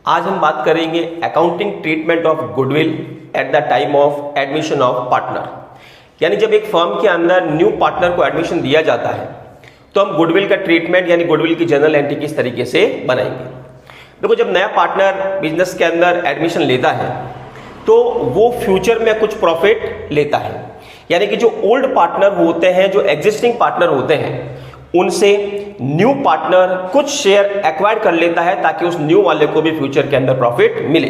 आज हम बात करेंगे accounting treatment of goodwill at the time of admission of partner. यानी जब एक फर्म के अंदर न्यू पार्टनर को एडमिशन दिया जाता है तो हम गुडविल का ट्रीटमेंट यानी गुडविल की जनरल एंट्री किस तरीके से बनाएंगे। देखो, जब नया पार्टनर बिजनेस के अंदर एडमिशन लेता है तो वो फ्यूचर में कुछ प्रॉफिट लेता है, यानी कि जो ओल्ड पार्टनर होते हैं, जो एग्जिस्टिंग पार्टनर होते हैं, उनसे न्यू पार्टनर कुछ शेयर एक्वायर कर लेता है ताकि उस न्यू वाले को भी फ्यूचर के अंदर प्रॉफिट मिले।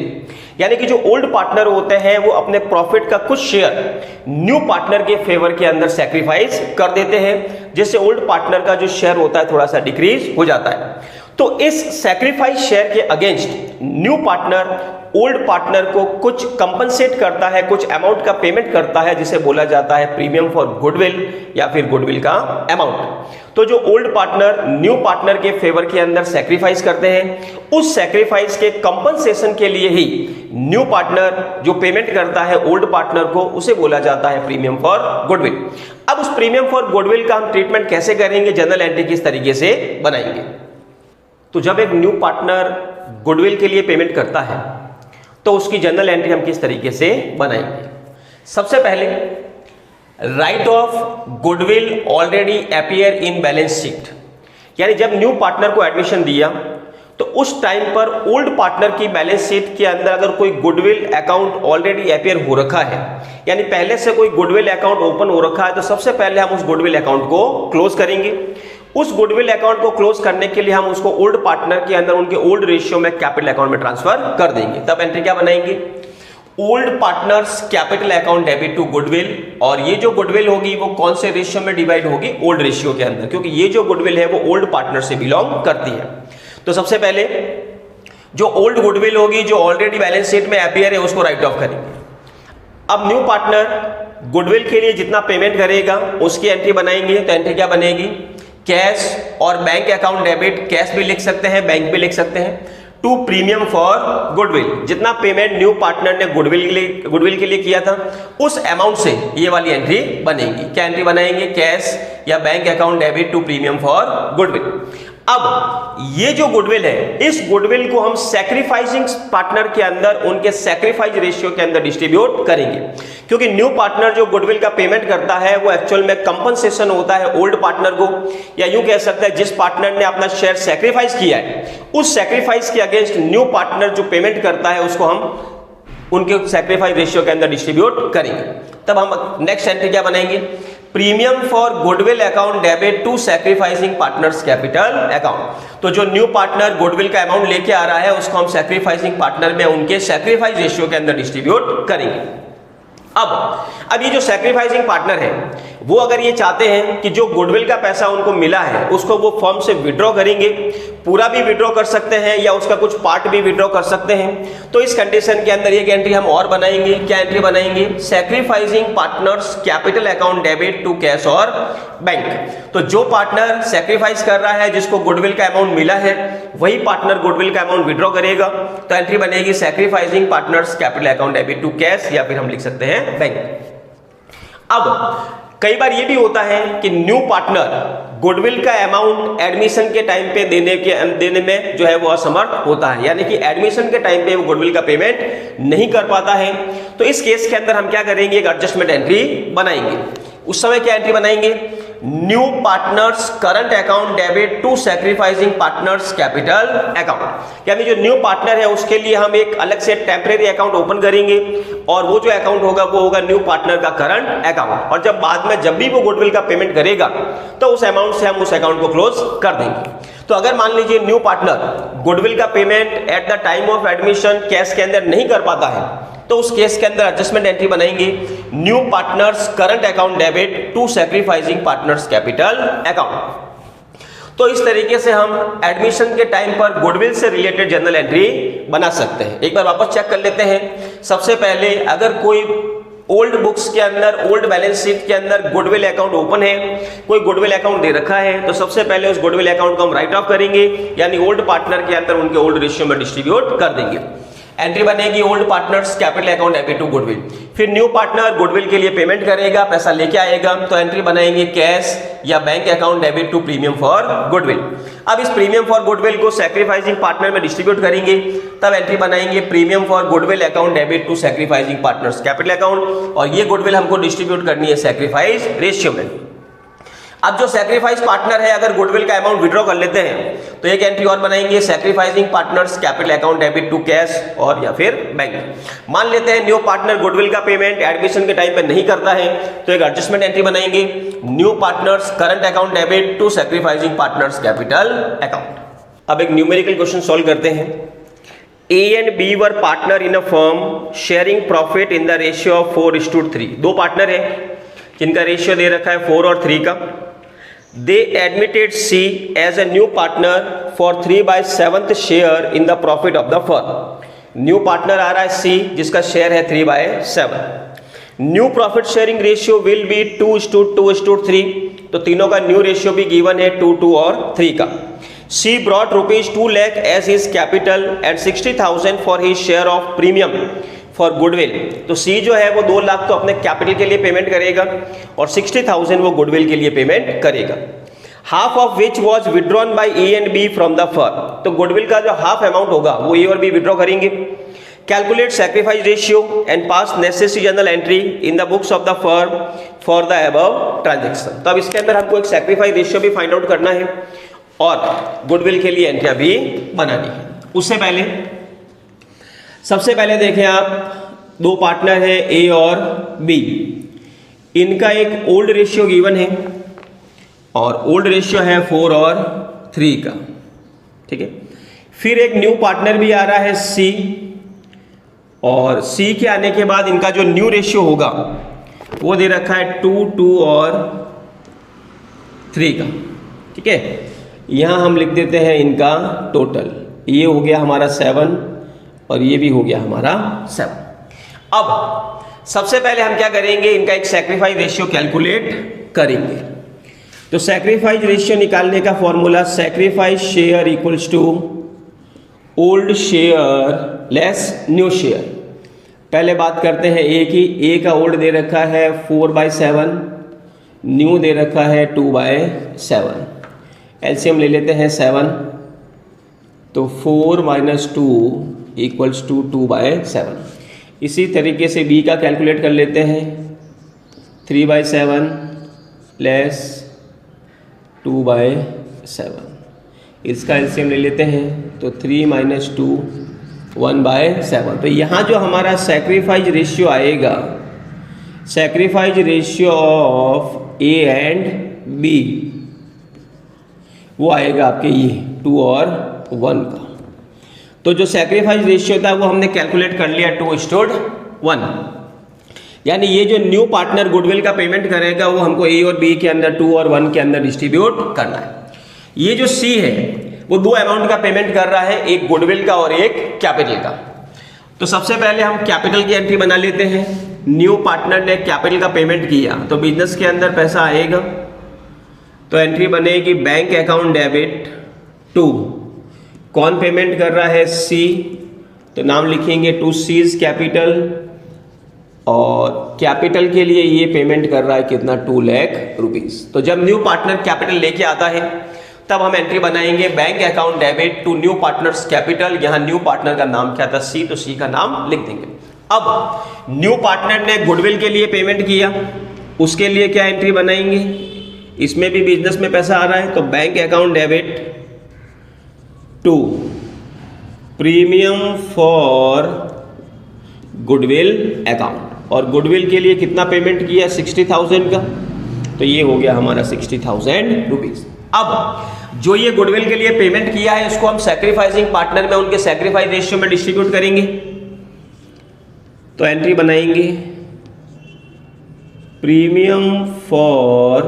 यानी कि जो ओल्ड पार्टनर होते हैं वो अपने प्रॉफिट का कुछ शेयर न्यू पार्टनर के फेवर के अंदर सैक्रिफाइस कर देते हैं, जिससे ओल्ड पार्टनर का जो शेयर होता है थोड़ा सा डिक्रीज हो जाता है। तो इस सैक्रिफाइस शेयर के against new partner old partner को कुछ कंपनसेट करता है, कुछ अमाउंट का पेमेंट करता है, जिसे बोला जाता है प्रीमियम फॉर गुडविल या फिर गुडविल का अमाउंट। तो जो ओल्ड पार्टनर न्यू पार्टनर के फेवर के अंदर सैक्रिफाइस करते हैं, उस सैक्रिफाइस के कंपनसेशन के लिए ही न्यू पार्टनर जो पेमेंट करता है ओल्ड पार्टनर को, उसे बोला जाता है प्रीमियम फॉर गुडविल। अब उस प्रीमियम फॉर गुडविल का हम ट्रीटमेंट कैसे करेंगे, जनरल एंट्री किस तरीके से बनाएंगे। तो जब एक न्यू पार्टनर गुडविल के लिए पेमेंट करता है तो उसकी जनरल एंट्री हम किस तरीके से बनाएंगे। सबसे पहले right of goodwill already appear in balance sheet, यानी जब न्यू पार्टनर को एडमिशन दिया तो उस टाइम पर ओल्ड पार्टनर की बैलेंस शीट के अंदर अगर कोई गुडविल अकाउंट ऑलरेडी अपीयर हो रखा है, यानी पहले से कोई गुडविल अकाउंट ओपन हो रखा है, तो सबसे पहले हम उस गुडविल अकाउंट को क्लोज करेंगे। उस गुडविल अकाउंट को क्लोज करने के लिए हम उसको ओल्ड पार्टनर के अंदर उनके ओल्ड रेशियो में कैपिटल अकाउंट में ट्रांसफर कर देंगे। तब एंट्री क्या बनाएंगे, old partners' capital account debit to goodwill. और ये जो गुडविल होगी वो कौन से रेशियो में डिवाइड होगी, ओल्ड रेशियो के अंदर, क्योंकि ये जो गुडविल है वो ओल्ड पार्टनर से बिलोंग करती है। तो सबसे पहले जो ओल्ड गुडविल होगी जो ऑलरेडी बैलेंस शीट में अपीयर है उसको राइट ऑफ करेंगे। अब न्यू पार्टनर गुडविल के लिए जितना पेमेंट करेगा उसकी एंट्री बनाएंगे। तो एंट्री क्या बनेगी, कैश और बैंक अकाउंट डेबिट, कैश भी लिख सकते हैं, बैंक भी लिख सकते हैं, टू प्रीमियम फॉर गुडविल। जितना पेमेंट न्यू पार्टनर ने गुडविल के लिए किया था उस अमाउंट से ये वाली एंट्री बनेगी। क्या एंट्री बनाएंगे, कैश या bank account debit to premium for goodwill. अब ये जो गुडविल है, इस गुडविल को हम सैक्रिफाइसिंग पार्टनर के अंदर उनके सैक्रिफाइस रेशियो के अंदर डिस्ट्रीब्यूट करेंगे, क्योंकि न्यू पार्टनर जो गुडविल का पेमेंट करता है वो एक्चुअल में कंपनसेशन होता है ओल्ड पार्टनर को, या यूं कह सकते हैं जिस पार्टनर ने अपना शेयर सैक्रिफाइस किया है उस सैक्रिफाइस के अगेंस्ट न्यू पार्टनर जो पेमेंट करता है उसको हम उनके सैक्रिफाइस रेशियो के अंदर डिस्ट्रीब्यूट करेंगे। तब हम नेक्स्ट एंट्री क्या बनाएंगे, premium for goodwill account debit to sacrificing partners' capital account. तो जो न्यू पार्टनर गुडविल का अमाउंट लेके आ रहा है उसको हम सैक्रिफाइसिंग पार्टनर में उनके सैक्रिफाइस रेशियो के अंदर डिस्ट्रीब्यूट करेंगे। अब ये जो सैक्रिफाइसिंग पार्टनर है वो अगर ये चाहते हैं कि जो गुडविल का पैसा उनको मिला है उसको वो फर्म से विड्रॉ करेंगे, पूरा भी विड्रॉ कर सकते हैं या उसका कुछ पार्ट भी विड्रॉ कर सकते हैं। तो इस कंडीशन के अंदर एक एंट्री हम और बनाएंगे। क्या एंट्री बनाएंगे, sacrificing partners' capital account debit to cash और बैंक। तो जो पार्टनर सैक्रिफाइस कर रहा है, जिसको गुडविल का अमाउंट मिला है, वही पार्टनर गुडविल का अमाउंट विड्रॉ करेगा। तो एंट्री बनेगी sacrificing partners' capital account debit to cash, या फिर हम लिख सकते हैं बैंक। अब कई बार ये भी होता है कि न्यू पार्टनर गुडविल का अमाउंट एडमिशन के टाइम पे देने में जो है वो असमर्थ होता है, यानी कि एडमिशन के टाइम पे वो गुडविल का पेमेंट नहीं कर पाता है। तो इस केस के अंदर हम क्या करेंगे, एक एडजस्टमेंट एंट्री बनाएंगे। उस समय क्या एंट्री बनाएंगे, new partners' current account debit to sacrificing partners' capital account. यानी जो न्यू पार्टनर है उसके लिए हम एक अलग से टेम्परेरी अकाउंट ओपन करेंगे और वो जो अकाउंट होगा वो होगा न्यू पार्टनर का करंट अकाउंट। और जब बाद में जब भी वो गुडविल का पेमेंट करेगा तो उस अमाउंट से हम उस अकाउंट को क्लोज कर देंगे। तो अगर मान लीजिए न्यू पार्टनर गुडविल का payment at the time of admission cash के अंदर नहीं कर पाता है तो उस केस के अंदर एडजस्टमेंट एंट्री बनाएंगे, new partners' current account debit to sacrificing partners' capital account. तो इस तरीके से हम एडमिशन के टाइम पर गुडविल से रिलेटेड जनरल एंट्री बना सकते हैं। एक बार वापस चेक कर लेते हैं। सबसे पहले अगर कोई ओल्ड बुक्स के अंदर, ओल्ड बैलेंस शीट के अंदर गुडविल अकाउंट ओपन है, कोई गुडविल अकाउंट दे रखा है, तो सबसे पहले उस गुडविल अकाउंट को हम राइट ऑफ करेंगे, यानी ओल्ड पार्टनर के अंदर उनके ओल्ड रेशियो में डिस्ट्रीब्यूट कर देंगे। एंट्री बनेगी old partners' capital account debit to goodwill. फिर न्यू पार्टनर गुडविल के लिए पेमेंट करेगा, पैसा लेके आएगा, तो एंट्री बनाएंगे कैश या bank account debit to premium for goodwill. अब इस प्रीमियम फॉर गुडविल को सैक्रिफाइसिंग पार्टनर में डिस्ट्रीब्यूट करेंगे, तब एंट्री बनाएंगे premium for goodwill account debit to sacrificing partners' capital account, और ये गुडविल हमको डिस्ट्रीब्यूट करनी है सैक्रिफाइस रेशियो में। अब जो सैक्रिफाइस पार्टनर है अगर गुडविल का अमाउंट विड्रॉ कर लेते हैं तो एक एंट्री और बनाएंगे sacrificing partners' capital account debit to cash और या फिर बैंक। मान लेते हैं न्यू पार्टनर गुडविल का पेमेंट एडमिशन के टाइम पे नहीं करता है तो एक एडजस्टमेंट एंट्री बनाएंगे new partners' current account debit to sacrificing partners' capital account. अब एक न्यूमेरिकल क्वेश्चन सॉल्व करते हैं। A and B were partner in a firm sharing profit in the ratio of 4:3। दो पार्टनर है जिनका रेशियो दे रखा है 4 और 3 का। They admitted C as a new partner for 3/7 share in the profit of the firm। New partner आ रहा है C जिसका शेयर है 3/7। New profit sharing ratio will be 2:2:3। तो तीनों का न्यू रेशियो भी गिवन है 2, 2 और 3 का। C brought ₹2 lakh as his capital and 60,000 for his share of premium for goodwill. तो C जो है वो 2 लाख तो अपने कैपिटल के लिए पेमेंट करेगा और 60,000 वो गुडविल के लिए पेमेंट करेगा। Half of which was withdrawn by A and B from the firm. तो गुडविल का जो हाफ अमाउंट होगा वो A और B विड्रॉ करेंगे। Calculate sacrifice ratio and pass necessary journal entry in the books of the firm for the above transaction. तो अब इसके अंदर हमको एक सैक्रिफाइस रेशियो भी फाइंड आउट करना है और गुडविल के लिए एंट्रियां भी बनानी है। उससे पहले सबसे पहले देखें आप, दो पार्टनर है A और B, इनका एक ओल्ड रेशियो गिवन है और ओल्ड रेशियो है 4 और 3 का, ठीक है। फिर एक न्यू पार्टनर भी आ रहा है C और C के आने के बाद इनका जो न्यू रेशियो होगा वो दे रखा है 2, 2 और 3 का, ठीक है। यहां हम लिख देते हैं इनका टोटल, ये हो गया हमारा 7 और ये भी हो गया हमारा 7। अब सबसे पहले हम क्या करेंगे, इनका एक सैक्रिफाइस रेशियो कैलकुलेट करेंगे। तो सैक्रिफाइस रेशियो निकालने का formula sacrifice share equals to old share less new share. पहले बात करते हैं A की। A का ओल्ड दे रखा है 4/7, न्यू दे रखा है 2/7। एलसीएम ले लेते हैं 7, तो 4 - 2 इक्वल्स टू 2/7। इसी तरीके से B का कैलकुलेट कर लेते हैं 3/7 लेस 2/7। इसका एलसीएम ले लेते हैं तो 3 - 2 1/7। तो यहाँ जो हमारा सैक्रिफाइस रेशियो आएगा, sacrifice ratio of A and B, वो आएगा आपके ये 2 और 1 का। तो जो सैक्रिफाइस रेशियो था वो हमने कैलकुलेट कर लिया 2:1। यानी ये जो न्यू पार्टनर गुडविल का पेमेंट करेगा वो हमको A और B के अंदर 2 और 1 के अंदर डिस्ट्रीब्यूट करना है। ये जो C है वो 2 अमाउंट का पेमेंट कर रहा है, एक गुडविल का और एक कैपिटल का। तो सबसे पहले हम कैपिटल की एंट्री बना लेते हैं। न्यू पार्टनर ने कैपिटल का पेमेंट किया तो बिजनेस के अंदर पैसा आएगा, तो एंट्री बनेगी बैंक अकाउंट डेबिट टू, कौन पेमेंट कर रहा है C, तो नाम लिखेंगे टू C's कैपिटल, और कैपिटल के लिए ये पेमेंट कर रहा है कितना, 2 लाख रुपीस। तो जब न्यू पार्टनर कैपिटल लेके आता है तब हम एंट्री बनाएंगे bank account debit to new partners' capital. यहाँ न्यू पार्टनर का नाम क्या था, C, तो C का नाम लिख देंगे। अब न्यू पार्टनर ने गुडविल के लिए पेमेंट किया, उसके लिए क्या एंट्री बनाएंगे, इसमें भी बिजनेस में पैसा आ रहा है तो bank account debit to premium for goodwill account, और गुडविल के लिए कितना पेमेंट किया, 60,000 का, तो ये हो गया हमारा 60,000 रुपीज। अब जो ये गुडविल के लिए पेमेंट किया है इसको हम सैक्रिफाइसिंग पार्टनर में उनके सैक्रिफाइस रेशियो में डिस्ट्रीब्यूट करेंगे। तो एंट्री बनाएंगे premium for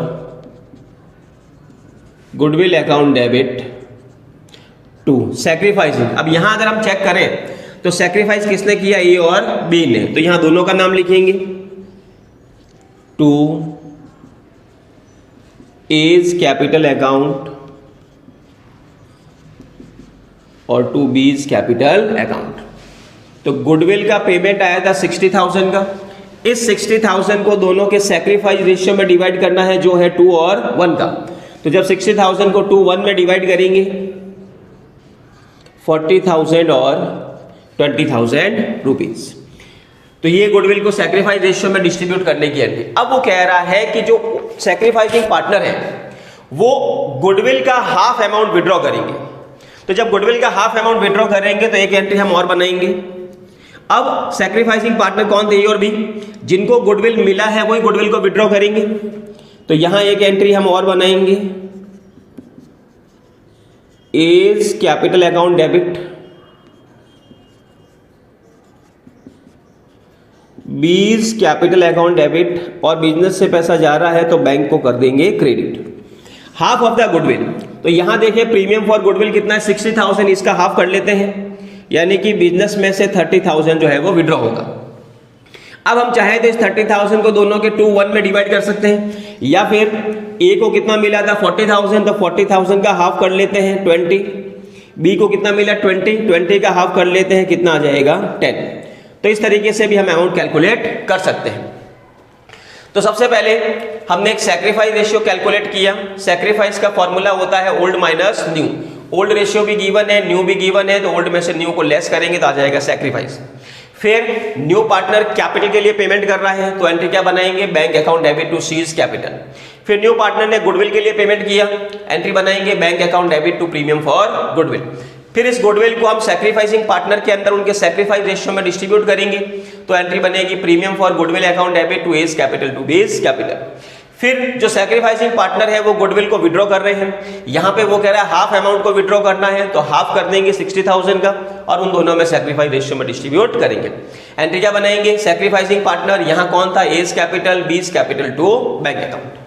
goodwill account debit to sacrificing. अब यहां अगर हम चेक करें तो सैक्रिफाइस किसने किया, A और B ने, तो यहां दोनों का नाम लिखेंगे टू A's कैपिटल अकाउंट और टू B's कैपिटल अकाउंट। तो गुडविल का पेमेंट आया था 60,000 का, इस 60,000 को दोनों के सैक्रिफाइस रेशियो में डिवाइड करना है, जो है 2 और 1 का। तो जब 60,000 को 2 1 में डिवाइड करेंगे 40,000 और 20,000 रुपीज। तो ये गुडविल को सैक्रिफाइस रेशियो में डिस्ट्रीब्यूट करने की एंट्री। अब वो कह रहा है कि जो सैक्रिफाइसिंग पार्टनर है वो गुडविल का हाफ अमाउंट विड्रॉ करेंगे। तो जब गुडविल का हाफ अमाउंट विड्रॉ करेंगे तो एक एंट्री हम और बनाएंगे। अब सैक्रिफाइसिंग पार्टनर कौन थे, ए और बी? जिनको गुडविल मिला है वही गुडविल को विड्रॉ करेंगे। तो यहां एक एंट्री हम और बनाएंगे, A's capital account debit, B's capital account debit, और बिजनेस से पैसा जा रहा है तो बैंक को कर देंगे credit. Half of the goodwill, तो यहां देखिए प्रीमियम फॉर गुडविल कितना है 60,000, इसका हाफ कर लेते हैं, यानी कि बिजनेस में से 30,000 जो है वो विड्रॉ होगा। अब हम चाहे तो इस 30,000 को दोनों के 2 1 में डिवाइड कर सकते हैं, या फिर ए को कितना मिला था 40,000, तो 40,000 का हाफ कर लेते हैं 20, बी को कितना मिला 20 का हाफ कर लेते हैं, कितना आ जाएगा 10। तो इस तरीके से भी हम अमाउंट कैलकुलेट कर सकते हैं। तो सबसे पहले हमने एक सैक्रिफाइस रेशियो कैलकुलेट किया। सैक्रिफाइस का फॉर्मूला होता है old minus new. Old ratio भी गिवन है, न्यू भी गिवन है, तो ओल्ड में से न्यू को लेस करेंगे तो आ जाएगा सैक्रिफाइस। फिर न्यू पार्टनर कैपिटल के लिए पेमेंट कर रहा है तो एंट्री क्या बनाएंगे, bank account debit to C's capital. फिर न्यू पार्टनर ने गुडविल के लिए पेमेंट किया, एंट्री बनाएंगे bank account debit to premium for goodwill. फिर इस गुडविल को हम सैक्रिफाइसिंग पार्टनर के अंदर उनके सैक्रिफाइस रेशियो में डिस्ट्रीब्यूट करेंगे, तो एंट्री बनेगी premium for goodwill account debit to A's capital to B's capital. फिर जो सैक्रिफाइसिंग पार्टनर है वो गुडविल को विड्रॉ कर रहे हैं, यहां पे वो कह रहा है हाफ अमाउंट को विड्रॉ करना है, तो हाफ कर देंगे 60,000 का और उन दोनों में सैक्रिफाइस रेशियो में डिस्ट्रीब्यूट करेंगे। एंट्री क्या बनाएंगे, सैक्रिफाइसिंग पार्टनर यहां कौन था, A's capital B's capital to bank account.